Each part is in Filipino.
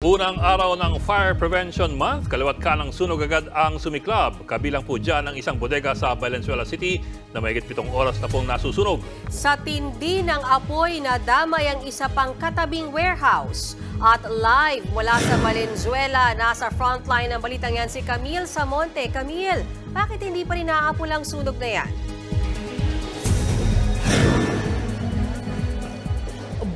Unang araw ng Fire Prevention Month, kaliwat kanang sunog agad ang sumiklab. Kabilang po dyan ang isang bodega sa Valenzuela City na mahigit 7 oras na pong nasusunog. Sa tindi ng apoy, nadamay ang isa pang katabing warehouse. At live mula sa Valenzuela, nasa frontline ng balitang yan si Camille Samonte. Camille, bakit hindi pa rin naaapulang sunog na yan?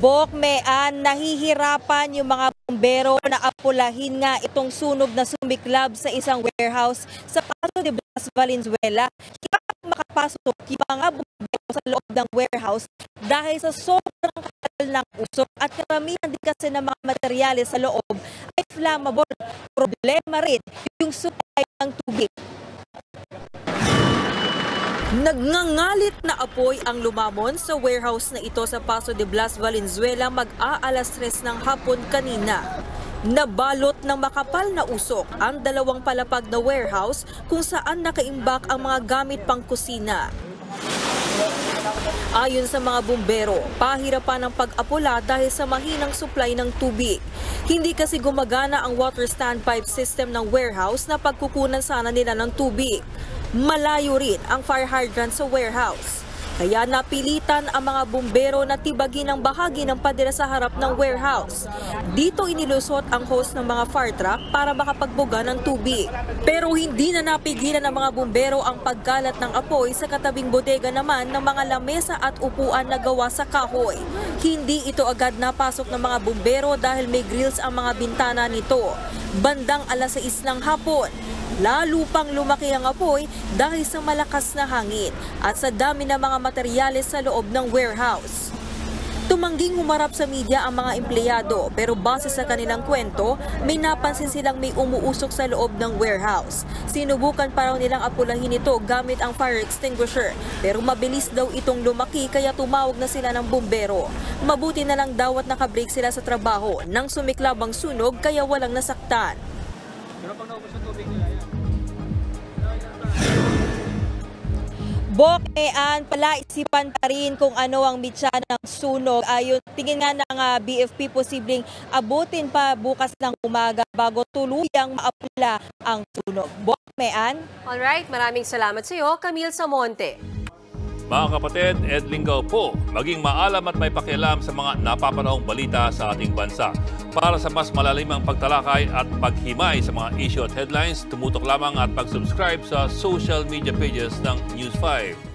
Bokmean, nahihirapan yung mga bumbero na apulahin nga itong sunog na sumiklab sa isang warehouse sa Paso de Blas, Valenzuela. Kaya makapasok yung mga bumbero sa loob ng warehouse dahil sa sobrang kapal ng usok at karamihan din kasi ng mga materyales sa loob ay flammable. Problema rin yung supply ng tubig. Nagngangalit na apoy ang lumamon sa warehouse na ito sa Paso de Blas, Valenzuela mag-aalas 3 ng hapon kanina. Nabalot ng makapal na usok ang dalawang palapag na warehouse kung saan nakaimbak ang mga gamit pang kusina. Ayon sa mga bumbero, pahirapan ang pag-apula dahil sa mahinang supply ng tubig. Hindi kasi gumagana ang water standpipe system ng warehouse na pagkukunan sana nila ng tubig. Malayo rin ang fire hydrant sa warehouse. Kaya napilitan ang mga bumbero na tibagin ang bahagi ng padera sa harap ng warehouse. Dito inilusot ang hose ng mga fire truck para makapagbuga ng tubig. Pero hindi na napigilan ng mga bumbero ang pagkalat ng apoy sa katabing bodega naman ng mga lamesa at upuan na gawa sa kahoy. Hindi ito agad napasok ng mga bumbero dahil may grills ang mga bintana nito. Bandang alas 6 ng hapon, lalo pang lumaki ang apoy dahil sa malakas na hangin at sa dami ng mga materyales sa loob ng warehouse. Tumangging humarap sa media ang mga empleyado pero base sa kanilang kwento, may napansin silang may umuusok sa loob ng warehouse. Sinubukan pa raw nilang apulahin ito gamit ang fire extinguisher pero mabilis daw itong lumaki kaya tumawag na sila ng bumbero. Mabuti na lang daw at nakabreak sila sa trabaho nang sumiklab ang sunog kaya walang nasaktan. Bokmean, palaisipan pa rin kung ano ang mitya ng sunog. Ayon, tingin nga ng BFP, posibleng abutin pa bukas ng umaga bago tuluyang maapula ang sunog. Bokmean? Alright, maraming salamat sa iyo, Camille Samonte. Mga kapatid, Ed Lingaw po, maging maalam at may pakialam sa mga napapanahong balita sa ating bansa. Para sa mas malalimang pagtalakay at paghimay sa mga issue at headlines, tumutok lamang at pag-subscribe sa social media pages ng News 5.